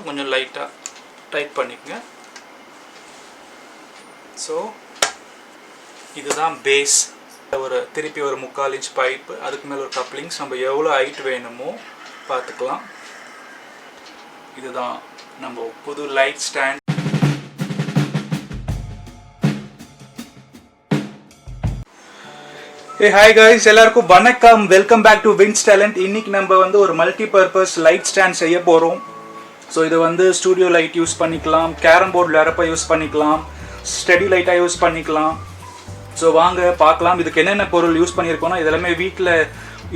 கொஞ்சம் லைட்டாக டைட் பண்ணிக்கங்க. ஸோ இதுதான் பேஸ். திருப்பி ஒரு 3/4 இன்ச் பைப்பு, அதுக்கு மேலே ஒரு கப்ளிங்ஸ். நம்ம எவ்வளோ ஹைட் வேணுமோ பார்த்துக்கலாம். இதுதான் நம்ம புது லைட் ஸ்டாண்ட். ஹாய் காய்ஸ், எல்லாருக்கும் வணக்கம். Welcome back to Vins Talent. இன்னைக்கு நம்ம ஒரு மல்டிபர்பஸ் லைட் ஸ்டாண்ட் செய்ய போகிறோம். ஸோ இது ஸ்டூடியோ லைட் யூஸ் பண்ணிக்கலாம், கேரம் போர்டு விளையாடப்ப யூஸ் பண்ணிக்கலாம், ஸ்டடி லைட்டாக யூஸ் பண்ணிக்கலாம். ஸோ வாங்க பார்க்கலாம் இதுக்கு என்னென்ன பொருள் யூஸ் பண்ணியிருக்கோன்னா, இதெல்லாமே வீட்டில்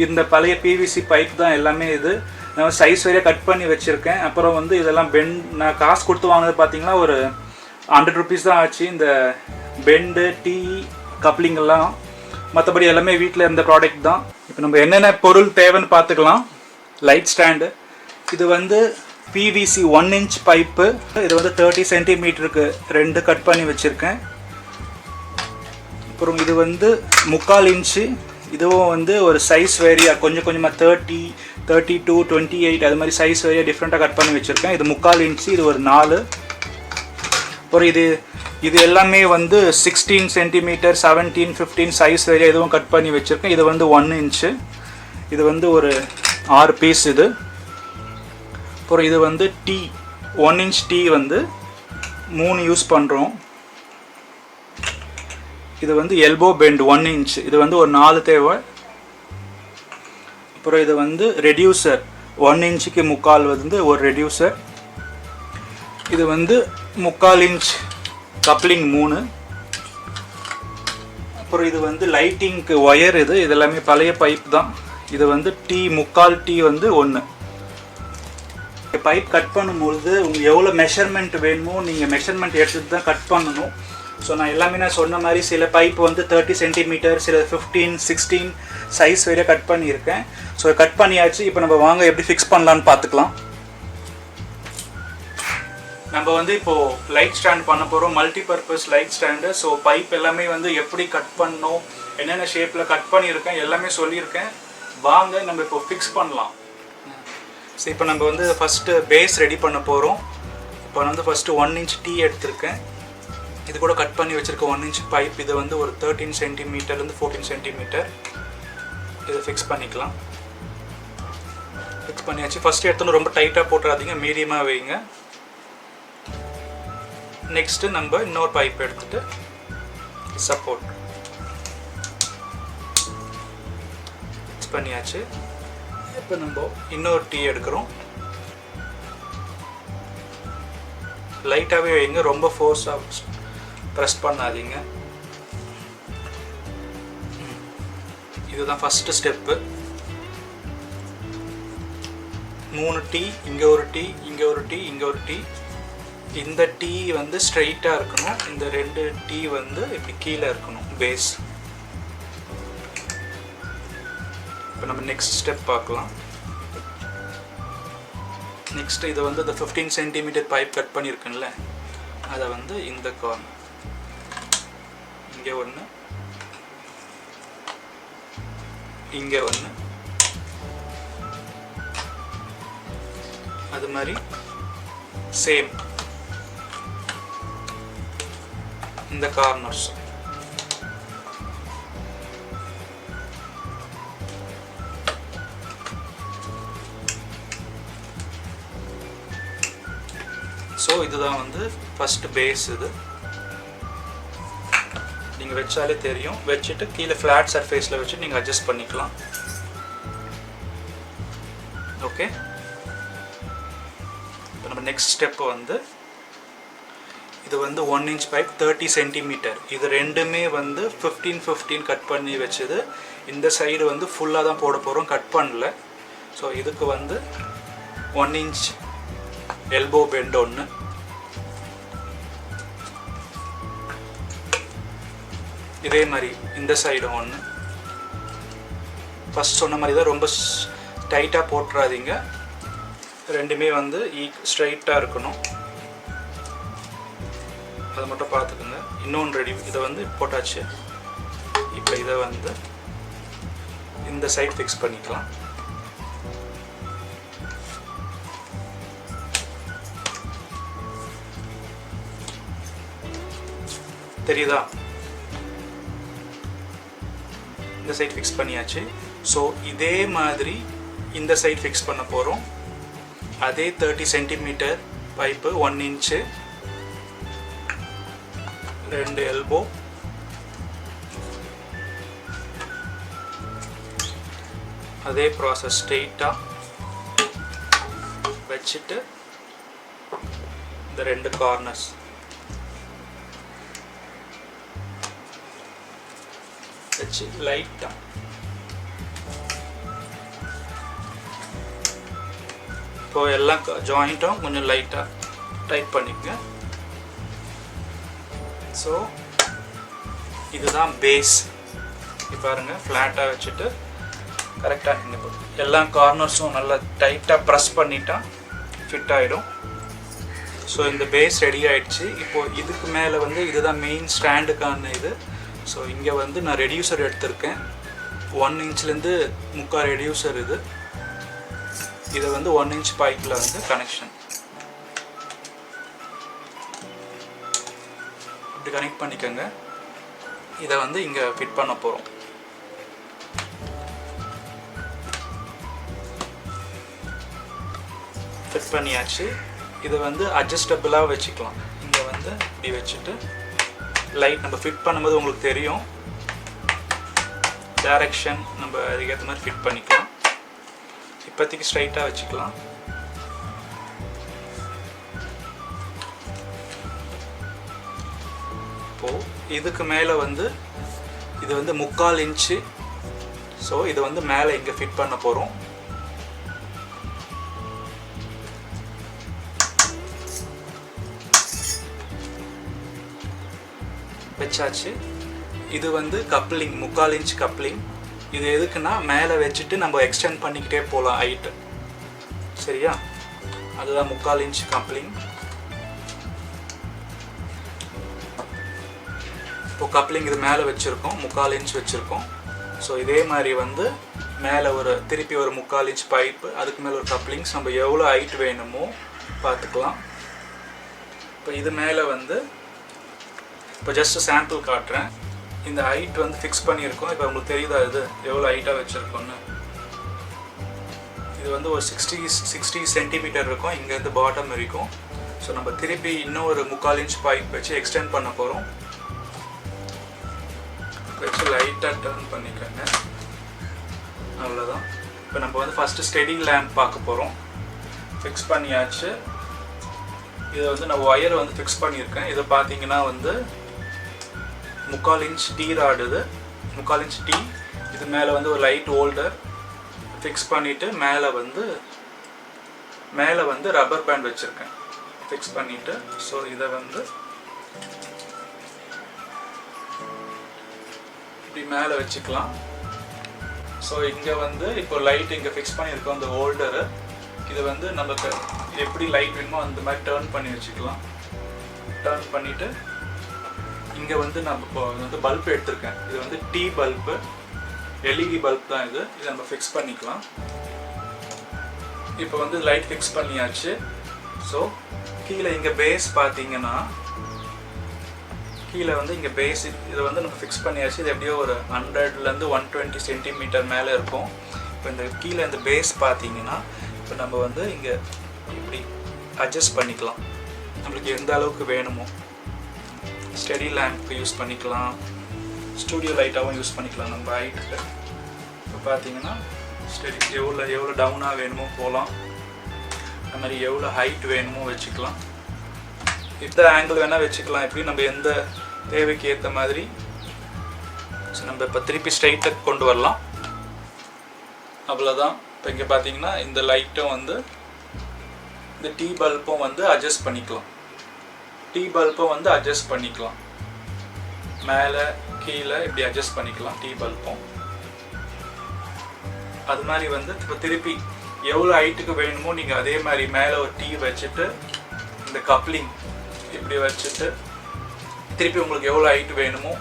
இருந்த பழைய PVC பைப் தான் எல்லாமே. இது நான் சைஸ் வரையாக கட் பண்ணி வச்சுருக்கேன். அப்புறம் இதெல்லாம் நான் காசு கொடுத்து வாங்கினது பார்த்தீங்கன்னா ஒரு 100 rupees தான் ஆச்சு. இந்த பெண்டு, டீ, கப்ளிங் எல்லாம். மற்றபடி எல்லாமே வீட்டில் இருந்த ப்ராடக்ட் தான். இப்போ நம்ம என்னென்ன பொருள் தேவைன்னு பார்த்துக்கலாம். லைட் ஸ்டாண்டு, இது PVC 1 inch பைப்பு. இது 30 centimeterக்கு 2 கட் பண்ணி வச்சுருக்கேன். அப்புறம் இது 3/4 இன்ச்சு. இதுவும் ஒரு சைஸ் வேரியாக கொஞ்சம் கொஞ்சமாக 30, 32, 28 அது மாதிரி சைஸ் வேரியாக டிஃப்ரெண்ட்டாக கட் பண்ணி வச்சுருக்கேன். இது 3/4 இன்ச்சு, இது ஒரு 4. அப்புறம் இது எல்லாமே 16 centimeter, 17, 15 சைஸ் வேரியாக இதுவும் கட் பண்ணி வச்சுருக்கேன். இது 1 inch. இது ஒரு 6 பீஸ் இது. அப்புறம் இது டீ 1 inch டீ 3 யூஸ் பண்ணுறோம். இது எல்போ பெண்ட் 1 inch. இது ஒரு 4 தேவை. அப்புறம் இது ரெடியூசர் 1 inchக்கு 3/4 ஒரு ரெடியூசர். இது 3/4 inch கப்ளிங் 3. அப்புறம் இது லைட்டிங்க்கு ஒயர். இது எல்லாமே பழைய பைப் தான். இது டீ 3/4 டீ 1. பைப் கட் பண்ணும்பொழுது உங்களுக்கு எவ்வளோ மெஷர்மெண்ட் வேணுமோ நீங்கள் மெஷர்மெண்ட் எடுத்துகிட்டு தான் கட் பண்ணணும். ஸோ நான் எல்லாமே நான் சொன்ன மாதிரி சில பைப் 30 centimeter, சில 15, 16 சைஸ் வரையாக கட் பண்ணியிருக்கேன். ஸோ கட் பண்ணியாச்சு. இப்போ நம்ம வாங்க எப்படி ஃபிக்ஸ் பண்ணலான்னு பார்த்துக்கலாம். நம்ம இப்போது லைட் ஸ்டாண்ட் பண்ண போகிறோம், multipurpose light stand. So pipe எல்லாமே எப்படி கட் பண்ணணும், என்னென்ன ஷேப்பில் கட் பண்ணியிருக்கேன் எல்லாமே சொல்லியிருக்கேன். வாங்க நம்ம இப்போ ஃபிக்ஸ் பண்ணலாம். ஸோ இப்போ நம்ம ஃபஸ்ட்டு பேஸ் ரெடி பண்ண போகிறோம். இப்போ ஃபஸ்ட்டு 1 inch டீ எடுத்திருக்கேன். இது கூட கட் பண்ணி வச்சுருக்க 1 inch பைப். இது ஒரு 13 centimeterலேருந்து 14 centimeter. இதை ஃபிக்ஸ் பண்ணிக்கலாம். ஃபிக்ஸ் பண்ணியாச்சு. ஃபஸ்ட்டு எடுத்தோன்னு ரொம்ப டைட்டாக போட்டுறாதீங்க, மீடியமாக வைங்க. நெக்ஸ்ட்டு நம்ம இன்னொரு பைப் எடுத்துகிட்டு சப்போர்ட் ஃபிக்ஸ் பண்ணியாச்சு. இப்போ நம்ம இன்னொரு டீ எடுக்கிறோம். லைட்டாகவே வைங்க, ரொம்ப ஃபோர்ஸாக ப்ரெஸ் பண்ணாதீங்க. இதுதான் ஃபஸ்ட்டு ஸ்டெப்பு. 3 டீ, இங்கே ஒரு டீ, இங்கே ஒரு டீ, இங்கே ஒரு டீ. இந்த டீ ஸ்ட்ரைட்டாக இருக்கணும். இந்த 2 டீ இப்படி கீழே இருக்கணும், பேஸ். இப்போ நம்ம நெக்ஸ்ட் ஸ்டெப் பார்க்கலாம். நெக்ஸ்ட் இது இந்த 15 centimeter பைப் கட் பண்ணியிருக்குன்ல, அதை இந்த கார்னர் இங்கே ஒன்று, இங்கே ஒன்று, அது மாதிரி சேம் இந்த கார்னர்ஸ். ஸோ இதுதான் ஃபஸ்ட்டு பேஸ். இது நீங்கள் வச்சாலே தெரியும். வச்சுட்டு கீழே ஃப்ளாட் சர்ஃபேஸில் வச்சு நீங்கள் அட்ஜஸ்ட் பண்ணிக்கலாம். ஓகே, இப்போ நம்ம நெக்ஸ்ட் ஸ்டெப்பு இது 1 inch பைப் 30 centimeter. இது ரெண்டுமே 15, 15 கட் பண்ணி வச்சது. இந்த சைடு ஃபுல்லாக தான் போட போகிறோம், கட் பண்ணல. ஸோ இதுக்கு 1 inch எல்போ பெண்ட் 1. இதே மாதிரி இந்த சைடு 1. ஃபஸ்ட் சொன்ன மாதிரி தான், ரொம்ப டைட்டாக போட்டுறாதீங்க. ரெண்டுமே ஸ்ட்ரைட்டாக இருக்கணும், அதை மட்டும் பார்த்துக்குங்க. இன்னொன்று ரெடி, இதை போட்டாச்சு. இப்போ இதை இந்த சைடு ஃபிக்ஸ் பண்ணிக்கலாம். தெரியுதா? இந்த சைடு ஃபிக்ஸ் பண்ணியாச்சு. ஸோ இதே மாதிரி இந்த சைடு ஃபிக்ஸ் பண்ண போகிறோம். அதே 30 சென்டிமீட்டர் பைப்பு 1 இன்ச்சு, 2 எல்போ, அதே ப்ராசஸ் ஸ்ட்ரெயிட்டாக வச்சுட்டு இந்த 2 கார்னர்ஸ் வச்சு லைட்டாக இப்போ எல்லா ஜாயிண்ட்டும் கொஞ்சம் லைட்டாக டைட் பண்ணிக்கங்க. ஸோ இதுதான் பேஸ். இப்போ பாருங்கள், ஃப்ளாட்டாக வச்சுட்டு கரெக்டாக இங்கே எல்லா கார்னர்ஸும் நல்லா டைட்டாக ப்ரெஸ் பண்ணிட்டா ஃபிட் ஆகிடும். ஸோ இந்த பேஸ் ரெடி ஆகிடுச்சு. இப்போது இதுக்கு மேலே வந்து இதுதான் மெயின் ஸ்டாண்டுக்கான இது. ஸோ இங்கே வந்து நான் ரெடியூசர் எடுத்திருக்கேன். 1 இன்ச்லேருந்து 3/4 ரெடியூசர் இது. இதை வந்து 1 இன்ச் பைப்பில் வந்து கனெக்ஷன் இப்படி கனெக்ட் பண்ணிக்கோங்க. இதை வந்து இங்கே ஃபிட் பண்ண போகிறோம். ஃபிட் பண்ணியாச்சு. இதை வந்து அட்ஜஸ்டபிளாக வச்சுக்கலாம். இங்கே வந்து இப்படி வச்சுட்டு லைட் நம்ம ஃபிட் பண்ணும்போது உங்களுக்கு தெரியும், டைரக்ஷன் நம்ம அதுக்கேற்ற மாதிரி ஃபிட் பண்ணிக்கலாம். இப்போதைக்கு ஸ்ட்ரைட்டாக வச்சுக்கலாம். இப்போது இதுக்கு மேலே வந்து இது வந்து 3/4 இன்ச்சு. ஸோ இதை வந்து மேலே இங்கே ஃபிட் பண்ண போகிறோம். வச்சாச்சு. இது வந்து கப்ளிங், 3/4 இன்ச் கப்ளிங். இது எதுக்குன்னா மேலே வச்சுட்டு நம்ம எக்ஸ்டெண்ட் பண்ணிக்கிட்டே போகலாம் ஹைட்டு. சரியா? அதுதான் 3/4 இன்ச் கப்ளிங். இப்போ கப்ளிங் இது மேலே வச்சுருக்கோம், 3/4 இன்ச் வச்சுருக்கோம். ஸோ இதே மாதிரி வந்து மேலே திருப்பி ஒரு 3/4 இன்ச் பைப்பு, அதுக்கு மேலே ஒரு கப்ளிங்ஸ். நம்ம எவ்வளோ ஹைட் வேணுமோ பார்த்துக்கலாம். இப்போ இது மேலே வந்து இப்போ ஜஸ்ட் சாம்பிள் காட்டுறேன். இந்த ஹைட் வந்து ஃபிக்ஸ் பண்ணியிருக்கோம். இப்போ உங்களுக்கு தெரியுதா இது எவ்வளோ ஹைட்டாக வச்சுருக்கோன்னு? இது வந்து ஒரு 60 சென்டிமீட்டர் இருக்கும் இங்கேருந்து பாட்டம் வரைக்கும். ஸோ நம்ம திருப்பி இன்னும் ஒரு 3/4 இன்ச் பைப் வச்சு எக்ஸ்டெண்ட் பண்ண போகிறோம். வச்சு லைட்டாக டர்ன் பண்ணிக்கோங்க. அவ்வளோதான். இப்போ நம்ம வந்து ஃபஸ்ட்டு ஸ்டெடி லேம்ப் பார்க்க போகிறோம். ஃபிக்ஸ் பண்ணியாச்சு. இதை வந்து நான் ஒயரை வந்து ஃபிக்ஸ் பண்ணியிருக்கேன். இதை பார்த்தீங்கன்னா வந்து 3/4 இன்ச் டீ ராடு. இது 3/4 இன்ச் டீ. இது மேலே வந்து ஒரு லைட் ஹோல்டர் ஃபிக்ஸ் பண்ணிவிட்டு மேலே வந்து ரப்பர் பேண்ட் வச்சுருக்கேன் ஃபிக்ஸ் பண்ணிவிட்டு. ஸோ இதை வந்து இப்படி மேலே வச்சுக்கலாம். ஸோ இங்கே வந்து இப்போ லைட் இங்கே ஃபிக்ஸ் பண்ணியிருக்கோம் அந்த ஹோல்டரு. இது வந்து நமக்கு எப்படி லைட் வேணுமோ அந்த மாதிரி டர்ன் பண்ணி வச்சுக்கலாம். டர்ன் பண்ணிவிட்டு இங்கே வந்து நம்ம இப்போ வந்து பல்ப் எடுத்திருக்கேன். இது வந்து டீ பல்பு, எல்இடி பல்ப் தான் இது. இதை நம்ம ஃபிக்ஸ் பண்ணிக்கலாம். இப்போ வந்து லைட் ஃபிக்ஸ் பண்ணியாச்சு. ஸோ கீழே இங்கே பேஸ் பார்த்தீங்கன்னா கீழே வந்து இங்கே பேஸ் இதை வந்து நம்ம ஃபிக்ஸ் பண்ணியாச்சு. இது எப்படியோ ஒரு 100லேருந்து 120 சென்டிமீட்டர் மேலே இருக்கும். இப்போ இந்த கீழே இந்த பேஸ் பார்த்தீங்கன்னா இப்போ நம்ம வந்து இங்கே இப்படி அட்ஜஸ்ட் பண்ணிக்கலாம். நம்மளுக்கு எந்த அளவுக்கு வேணுமோ ஸ்டெடி லேம்ப்க்கு யூஸ் பண்ணிக்கலாம், ஸ்டூடியோ லைட்டாகவும் யூஸ் பண்ணிக்கலாம் நம்ம ஹைட்டுக்கு. இப்போ பார்த்தீங்கன்னா ஸ்டெடி எவ்வளோ டவுனாக வேணுமோ போகலாம். அது மாதிரி எவ்வளோ ஹைட் வேணுமோ வச்சுக்கலாம். இந்த ஆங்கிள் வேணால் வச்சுக்கலாம். எப்படி நம்ம எந்த தேவைக்கு ஏற்ற மாதிரி. ஸோ நம்ம இப்போ திருப்பி ஸ்ட்ரைட்டாக கொண்டு வரலாம். அவ்வளோதான். இப்போ இங்கே பார்த்தீங்கன்னா இந்த லைட்டும் வந்து இந்த டீ பல்பும் வந்து அட்ஜஸ்ட் பண்ணிக்கலாம். டீ பல்பை வந்து அட்ஜஸ்ட் பண்ணிக்கலாம். மேலே கீழே இப்படி அட்ஜஸ்ட் பண்ணிக்கலாம் டீ பல்பும். அது மாதிரி வந்து இப்போ திருப்பி எவ்வளோ ஹைட்டுக்கு வேணுமோ நீங்கள் அதே மாதிரி மேலே ஒரு டீ வச்சுட்டு இந்த கப்ளிங் இப்படி வச்சுட்டு திருப்பி உங்களுக்கு எவ்வளோ ஹைட்டு வேணுமோ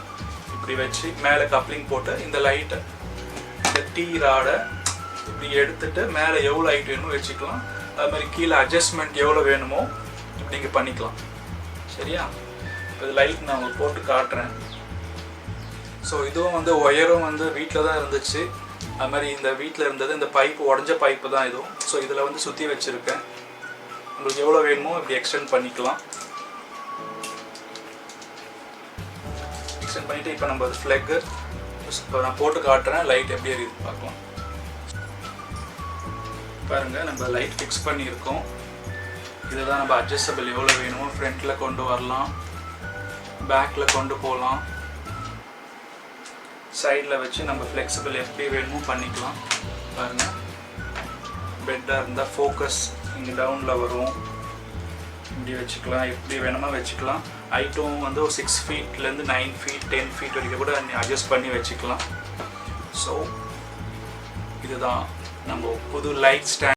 இப்படி வச்சு மேலே கப்ளிங் போட்டு இந்த லைட்டை இந்த டீ ராடை இப்படி எடுத்துட்டு மேலே எவ்வளோ ஹைட் வேணுமோ வச்சுக்கலாம். அது மாதிரி கீழே அட்ஜஸ்ட்மெண்ட் எவ்வளோ வேணுமோ இப்படி நீங்கள் பண்ணிக்கலாம். சரியா? இது லைட் நான் உங்களுக்கு போட்டு காட்டுறேன். ஸோ இதுவும் வந்து ஒயரும் வந்து வீட்டில் தான் இருந்துச்சு. அது மாதிரி இந்த வீட்டில் இருந்தது இந்த பைப்பு உடஞ்ச பைப்பு தான் இதுவும். ஸோ இதில் வந்து சுற்றி வச்சுருக்கேன். உங்களுக்கு எவ்வளோ வேணுமோ இப்படி எக்ஸ்டெண்ட் பண்ணிக்கலாம். எக்ஸ்டெண்ட் பண்ணிவிட்டு இப்போ நம்ம ஃப்ளக்கு இப்போ நான் போட்டு காட்டுறேன். லைட் எப்படி எரியுது பார்க்கலாம். பாருங்கள், நம்ம லைட் ஃபிக்ஸ் பண்ணியிருக்கோம். இதுதான் நம்ம அட்ஜஸ்டபிள் எவ்வளோ வேணுமோ ஃப்ரண்ட்டில் கொண்டு வரலாம், பேக்கில் கொண்டு போகலாம், சைடில் வச்சு நம்ம ஃப்ளெக்சிபிள் எப்படி வேணுமோ பண்ணிக்கலாம். பாருங்கள், பெட்டாக இருந்தால் ஃபோக்கஸ் இங்கே டவுனில் வரும். இப்படி வச்சுக்கலாம், எப்படி வேணுமோ வச்சுக்கலாம். ஹைட்டும் வந்து ஒரு 6 ஃபீட்லேருந்து 9 ஃபீட் 10 ஃபீட் வரைக்கும் கூட அட்ஜஸ்ட் பண்ணி வச்சுக்கலாம். ஸோ இதுதான் நம்ம புது லைட் ஸ்டாண்ட்.